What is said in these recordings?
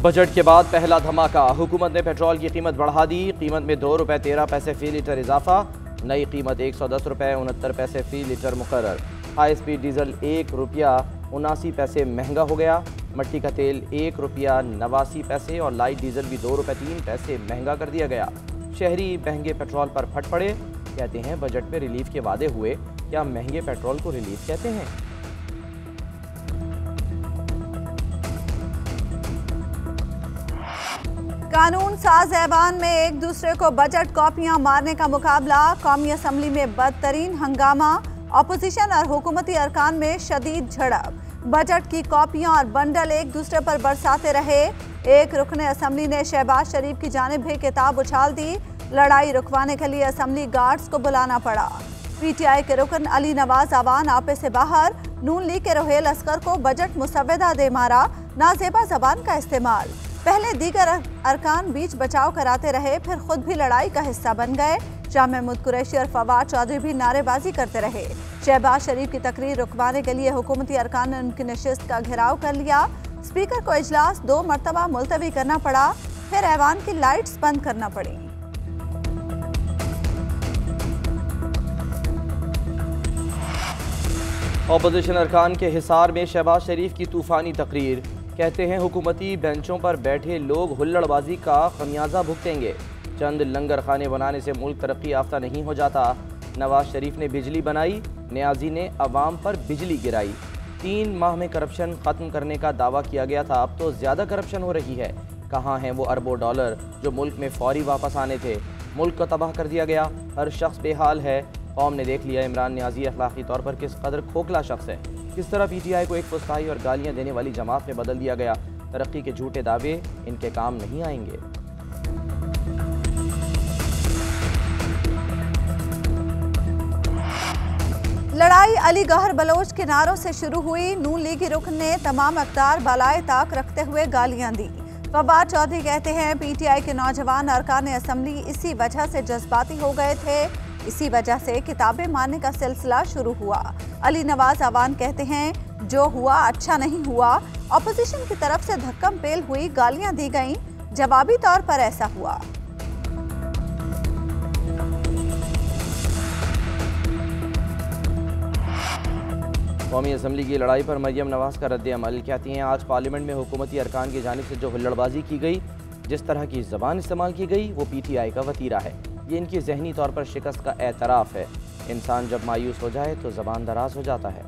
Budget के बाद पहला धमाका। हुकूमत ने पेट्रोल की कीमत बढ़ा दी। कीमत में ₹2.13 फी लीटर इजाफा। नई कीमत ₹110.69 फी लीटर मुकर्रर। हाई स्पीड डीजल ₹1.79 महंगा हो गया। मट्टी का तेल ₹1.89 और लाइट डीजल भी ₹2.03 महंगा कर दिया गया। शहरी महंगे पेट्रोल पर फट पड़े। कहते हैं बजट में रिलीफ के वादे हुए, क्या महंगे पेट्रोल को रिलीफ कहते हैं? कानून साज ऐवान में एक दूसरे को बजट कॉपियां मारने का मुकाबला। कौमी असम्बली में बदतरीन हंगामा। अपोजिशन और हुकूमती अरकान में शदीद झड़प। बजट की कॉपियां और बंडल एक दूसरे पर बरसाते रहे। एक रुकने असम्बली ने शहबाज शरीफ की जानिब भी किताब उछाल दी। लड़ाई रुकवाने के लिए असम्बली गार्ड्स को बुलाना पड़ा। पीटीआई के रुकन अली नवाज आवान आपे से बाहर। नून लीग के रोहेल असगर को बजट मुसव्वदा दे मारा। नाजेबा जबान का इस्तेमाल। पहले दीगर अरकान बीच बचाव कराते रहे, फिर खुद भी लड़ाई का हिस्सा बन गए। शाह महमूद कुरैशी और फवाद चौधरी भी नारेबाजी करते रहे। शहबाज शरीफ की तकरीर रुकवाने के लिए हुकूमती अरकान ने उनकी नशिस्त का घेराव कर लिया। स्पीकर को इजलास 2 मरतबा मुलतवी करना पड़ा, फिर ऐवान की लाइट्स बंद करना पड़ी। अपोजिशन अरकान के हिसार में शहबाज शरीफ की तूफानी तकरीर। कहते हैं हुकूमती बेंचों पर बैठे लोग हुल्लड़बाजी का खमियाजा भुगतेंगे। चंद लंगर खाने बनाने से मुल्क तरक्की याफ्ता नहीं हो जाता। नवाज शरीफ ने बिजली बनाई, न्याजी ने अवाम पर बिजली गिराई। 3 माह में करप्शन ख़त्म करने का दावा किया गया था, अब तो ज़्यादा करप्शन हो रही है। कहाँ हैं वो अरबों डॉलर जो मुल्क में फौरी वापस आने थे? मुल्क को तबाह कर दिया गया। हर शख्स बेहाल है। कौम ने देख लिया इमरान न्याजी अखलाकी तौर पर किस कदर खोखला शख्स है। किस तरह पीटीआई को एक फुस्ताई और गालियां देने वाली जमात में बदल दिया गया। तरक्की के झूठे दावे इनके काम नहीं आएंगे। लड़ाई अली गहर बलोच के नारों से शुरू हुई। नून लीगी रुकन ने तमाम अख्तार बालाए ताक रखते हुए गालियां दी। फवाद चौधरी कहते हैं पीटीआई के नौजवान अरकान असम्बली इसी वजह से जज्बाती हो गए थे, इसी वजह से किताबें मारने का सिलसिला शुरू हुआ। अली नवाज आवान कहते हैं जो हुआ अच्छा नहीं हुआ। अपोजिशन की तरफ से धक्कम पेल हुई, गालियां दी गईं, जवाबी तौर पर ऐसा हुआ। कौमी असम्बली की लड़ाई पर मरियम नवाज का रद्द अमल। कहती हैं आज पार्लियामेंट में हुकूमती अरकान की जानिब से जो हुल्लड़बाजी की गई, जिस तरह की ज़बान इस्तेमाल की गई, वो पीटीआई का वतीरा है। ये इनकी जहनी तौर पर शिकस्त का एतराफ़ है। इंसान जब मायूस हो जाए तो ज़बान दराज हो जाता है।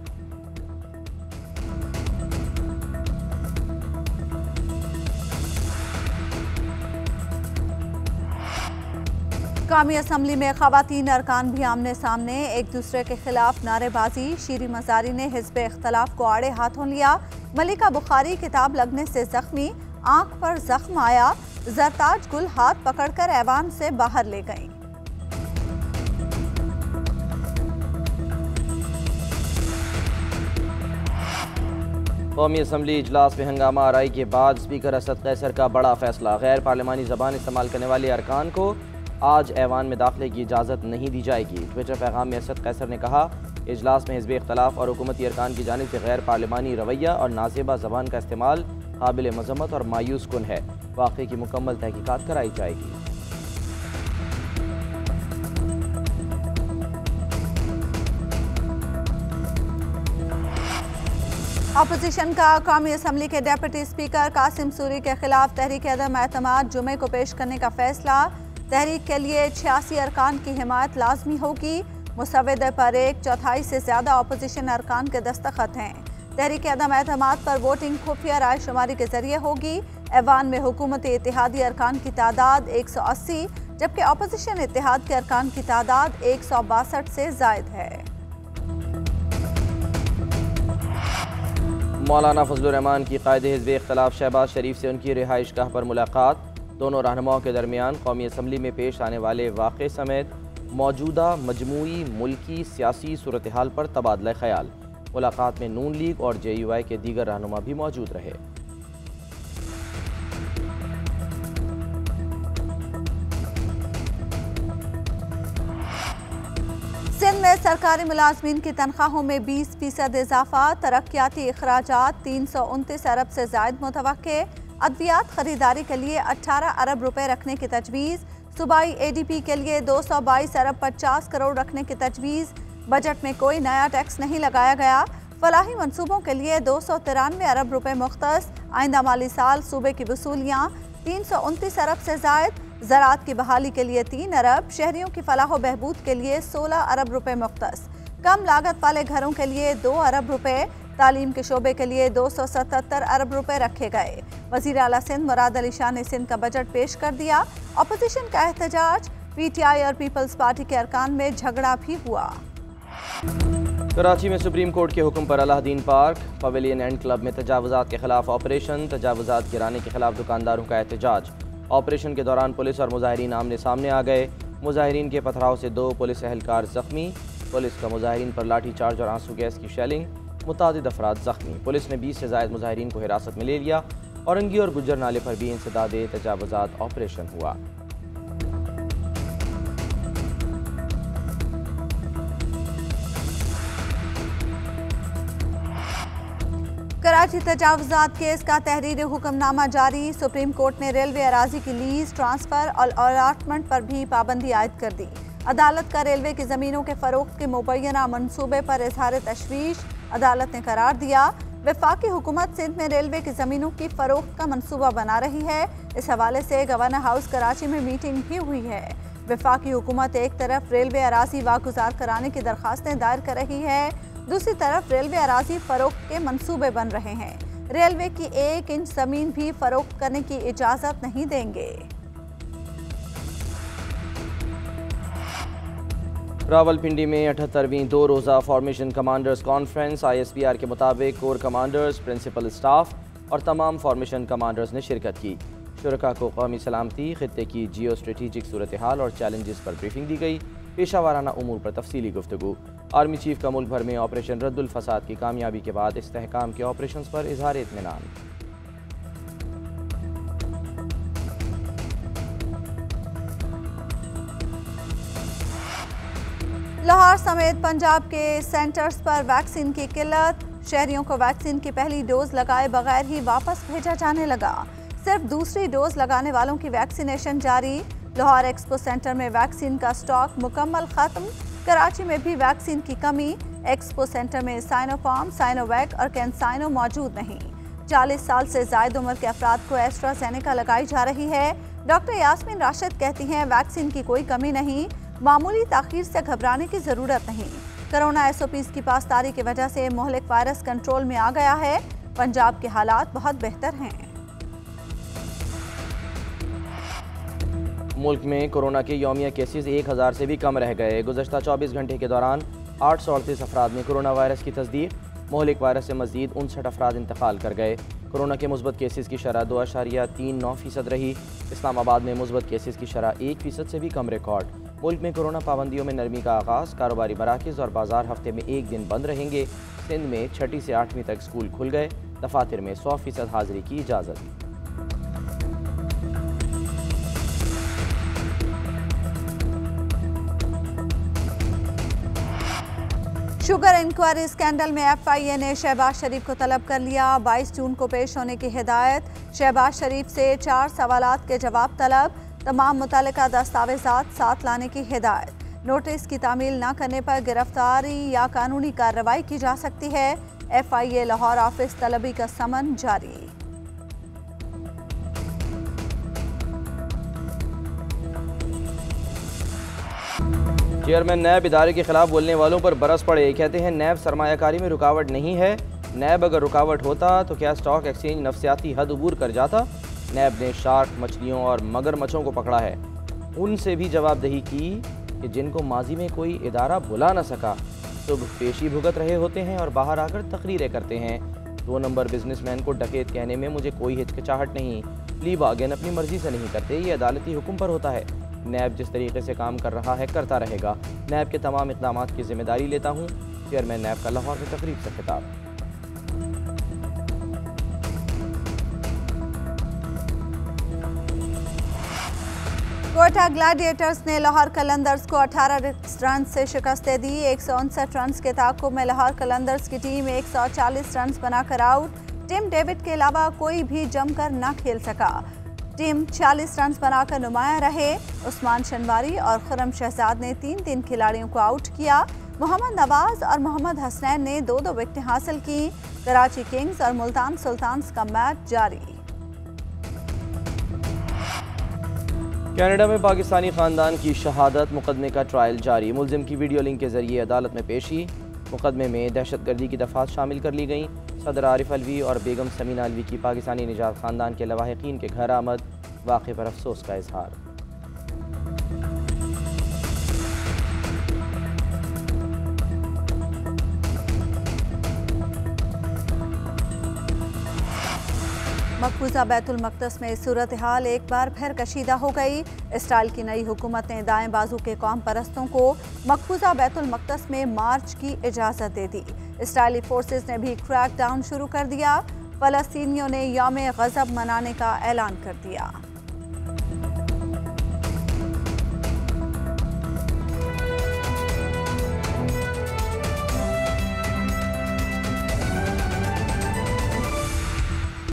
कौमी असम्बली में ख़वातीन अरकान भी आमने सामने, एक दूसरे के खिलाफ नारेबाजी। शीरी मजारी ने हिज़्ब इख्तलाफ को आड़े हाथों लिया। मलिका बुखारी किताब लगने से जख्मी, आंख पर जख्म आया। जरताज गुल हाथ पकड़कर ऐवान से बाहर ले गईं। कौमी असम्बली इजलास में हंगामा आराई के बाद स्पीकर असद कैसर का बड़ा फैसला। गैर पार्लिमानी ज़बान इस्तेमाल करने वाले अरकान को आज ऐवान में दाखिले की इजाज़त नहीं दी जाएगी। ट्विटर पैगाम में असद कैसर ने कहा इजलास में हिज़्ब इख्तलाफ और हुकूमती अरकान की जानिब से गैर पार्लिमानी रवैया और नाजेबा ज़बान का इस्तेमाल काबिल मज़म्मत और मायूस कुन है। वाक़े की मुकम्मल तहकीकात कराई जाएगी। अपोजिशन का कौमी असम्बली के डेप्यूटी स्पीकर कासिम सूरी के खिलाफ तहरीक अदम एतमाद जुमे को पेश करने का फैसला। तहरीक के लिए 86 अरकान की हिमायत लाजमी होगी। मुसव्वदे पर 1/4 से ज़्यादा अपोजिशन अरकान के दस्तखत हैं। तहरीक अदम एतमाद पर वोटिंग खुफिया राय शुमारी के जरिए होगी। ऐवान में हुकूमती इत्तेहादी अरकान की तादाद 180, जबकि अपोजिशन इत्तेहाद के अरकान की तादाद 162 से ज़ायद है। मौलाना फजलुर रहमान की कायदे हिज़्ब इख्तलाफ शहबाज शरीफ से उनकी रिहाइश गाह पर मुलाकात। दोनों रहनुमाओं के दरमियान कौमी असम्बली में पेश आने वाले वाक़े समेत मौजूदा मजमूई मुल्की सियासी सूरत हाल पर तबादला ख्याल। मुलाकात में नून लीग और JUI के दीगर रहनुमा भी मौजूद रहे। सिंध में सरकारी मुलाजमीन की तनख्वाहों में 20% इजाफा। तरक्याती अखराजात 329 अरब से जायद मुतवक्के। अद्वियात खरीदारी के लिए 18 अरब रुपए रखने की तजवीज़। सूबाई ADP के लिए 222 अरब 50 करोड़ रखने की तजवीज़। बजट में कोई नया टैक्स नहीं लगाया गया। फलाही मनसूबों के लिए 293 अरब रुपए मुख्तस। आइंदा माली साल सूबे की वसूलियाँ 329 अरब से ज़ायद। ज़राअत की बहाली के लिए 3 अरब। शहरियों की फलाह व बहबूद के लिए 16 अरब रुपए मुख्तस। कम लागत वाले घरों के लिए 2 अरब रुपए। तालीम के शोबे के लिए 277 अरब रुपए रखे गए। वज़ीर आला सिंध मुराद अली शाह ने सिंध का बजट पेश कर दिया। अपोजिशन का एहतजाज। PTI और पीपल्स पार्टी के अरकान में झगड़ा भी हुआ। कराची में सुप्रीम कोर्ट के हुक्म पर Alauddin park, pavilion and club में तजावुज़ात के खिलाफ ऑपरेशन। तजावुज़ात गिराने के खिलाफ दुकानदारों का एहतजाज। ऑपरेशन के दौरान पुलिस और मुजाहिरीन आमने सामने आ गए। मुजाहिरीन के पथराव से 2 पुलिस एहलकार जख्मी। पुलिस का मुजाहिरीन पर लाठी चार्ज और आंसू गैस की शेलिंग। मुतादिद अफराद जख्मी। पुलिस ने 20 से ज़ायद मुजाहिरीन को हिरासत में ले लिया। औरंगी और गुज्जर नाले पर भी इंसदाद तजावुज़ात ऑपरेशन हुआ। कराची तजावुज़ात केस का तहरीर हुक्मनामा जारी। सुप्रीम कोर्ट ने रेलवे अराजी की लीज, ट्रांसफ़र और अलॉटमेंट पर भी पाबंदी आयद कर दी। अदालत का रेलवे की ज़मीनों के फ़रोख्त के मुबैना मनसूबे पर इजहार तशवीश। अदालत ने करार दिया वफाकी हुकूमत सिंध में रेलवे की ज़मीनों की फ़रोख्त का मनसूबा बना रही है। इस हवाले से गवर्नर हाउस कराची में मीटिंग भी हुई है। वफाकी हुकूमत एक तरफ रेलवे अराजी वागुजार कराने की दरख्वास्तें दायर कर रही है, दूसरी तरफ रेलवे अराजी फ़रोख्त के मनसूबे बन रहे हैं। रेलवे की 1 इंच ज़मीन भी फ़रोख्त करने की इजाज़त नहीं देंगे। रावलपिंडी में 78वीं 2 रोज़ा फॉर्मेशन कमांडर्स कॉन्फ्रेंस। ISPR के मुताबिक कोर कमांडर्स, प्रिंसिपल स्टाफ और तमाम फॉर्मेशन कमांडर्स ने शिरकत की। शुरका को कौमी सलामती, खित्ते की जियो स्ट्रेटिजिक सूरत हाल और चैलेंजेस पर ब्रीफिंग दी गई। पेशा वाराना उमूर पर तफसीली गुफ्तगू। आर्मी चीफ का मुल्क भर में ऑपरेशन रद्दुल फसाद की कामयाबी के बाद इस्तेहकाम के ऑपरेशन पर इजहार इत्मीनान। लाहौर समेत पंजाब के सेंटर्स पर वैक्सीन की किल्लत। शहरियों को वैक्सीन की पहली डोज लगाए बगैर ही वापस भेजा जाने लगा। सिर्फ दूसरी डोज लगाने वालों की वैक्सीनेशन जारी। लाहौर एक्सपो सेंटर में वैक्सीन का स्टॉक मुकम्मल खत्म। कराची में भी वैक्सीन की कमी। एक्सपो सेंटर में साइनोफार्म, साइनोवैक और कैंसाइनो मौजूद नहीं। 40 साल से ज़ायद उम्र के अफराद को एस्ट्राजेनेका लगाई जा रही है। डॉक्टर यास्मीन राशिद कहती हैं वैक्सीन की कोई कमी नहीं, मामूली ताखीर से घबराने की ज़रूरत नहीं। कोरोना SOPs की पासदारी की वजह से मोहलिक वायरस कंट्रोल में आ गया है। पंजाब के हालात बहुत बेहतर हैं। मुल्क में कोरोना के यौमिया केसेस 1000 से भी कम रह गए। गुज़श्ता 24 घंटे के दौरान 838 अफराद में कोरोना वायरस की तस्दीक। मोहलिक वायरस से मज़ीद 59 अफराद इंतकाल कर गए। कोरोना के मुस्बत केसेस की शरह 2.39% रही। इस्लामाबाद में मुस्बत केसेस की शरह 1% से भी कम रिकॉर्ड। मुल्क में कोरोना पाबंदियों में नरमी का आगाज़। कारोबारी मराकज़ और बाजार हफ्ते में 1 दिन बंद रहेंगे। सिंध में 6ठी से 8वीं तक स्कूल खुल गए। दफातर में 100% हाज़िरी की इजाज़त। शुगर इंक्वायरी स्कैंडल में FIA ने शहबाज शरीफ को तलब कर लिया। 22 जून को पेश होने की हिदायत। शहबाज शरीफ से 4 सवालात के जवाब तलब। तमाम मुतल्लिका दस्तावेज़ात साथ लाने की हिदायत। नोटिस की तामील न करने पर गिरफ्तारी या कानूनी कार्रवाई की जा सकती है। FIA लाहौर ऑफिस तलबी का समन जारी। चेयरमैन नैब इदारे के खिलाफ बोलने वालों पर बरस पड़े। कहते हैं नैब सरमायाकारी में रुकावट नहीं है। नैब अगर रुकावट होता तो क्या स्टॉक एक्सचेंज नफसियाती हद अबूर कर जाता। नैब ने शार्क मछलियों और मगरमच्छों को पकड़ा है। उनसे भी जवाबदेही की कि जिनको माजी में कोई इदारा बुला न सका, सुबह पेशी भुगत रहे होते हैं और बाहर आकर तकरीरें करते हैं। 2 नंबर बिजनेसमैन को डकैत कहने में मुझे कोई हिचकिचाहट नहीं। प्ली बार्गेन अपनी मर्जी से नहीं करते, ये अदालती हुक्म पर होता है। नैब जिस तरीके से काम कर रहा है करता रहेगा। नैब के तमाम इक़दामात की जिम्मेदारी लेता हूँ। चेयरमैन नैब का लाहौर में तकरीब से खिताब। कोटा ग्लैडिएटर्स ने लाहौर कलंदर्स को 18 रन से शिकस्त दी। 159 रन के ताक़ुब में लाहौर कलंदर्स की टीम 140 रन बनाकर आउट। टिम डेविड के अलावा कोई भी जमकर न खेल सका। टीम 40 रन बनाकर नुमाया रहे। उस्मान शनवारी और खुर्रम शहजाद ने 3 खिलाड़ियों को आउट किया। मोहम्मद नवाज और मोहम्मद हसनैन ने 2 विकेटें हासिल की। कराची किंग्स और मुल्तान सुल्तान्स का मैच जारी। कनाडा में पाकिस्तानी खानदान की शहादत मुकदमे का ट्रायल जारी। मुलजिम की वीडियो लिंक के जरिए अदालत में पेशी। मुकदमे में दहशतगर्दी की दफात शामिल कर ली गई। सदर आरिफ अलवी और बेगम समीना अलवी की पाकिस्तानी निजात खानदान के लवाहिकीन के घर आमद। वाक़े पर अफसोस का इजहार। मकबूजा बैतुल मक़दस में सूरत हाल एक बार फिर कशीदा हो गई। इसराइल की नई हुकूमत ने दाएं बाजू के कौम परस्तों को मकबूजा बैतुल मक़दस में मार्च की इजाज़त दे दी। इसराइली फोर्सेस ने भी क्रैक डाउन शुरू कर दिया। फ़लस्तीनियों ने यौम ग़ज़ब मनाने का ऐलान कर दिया।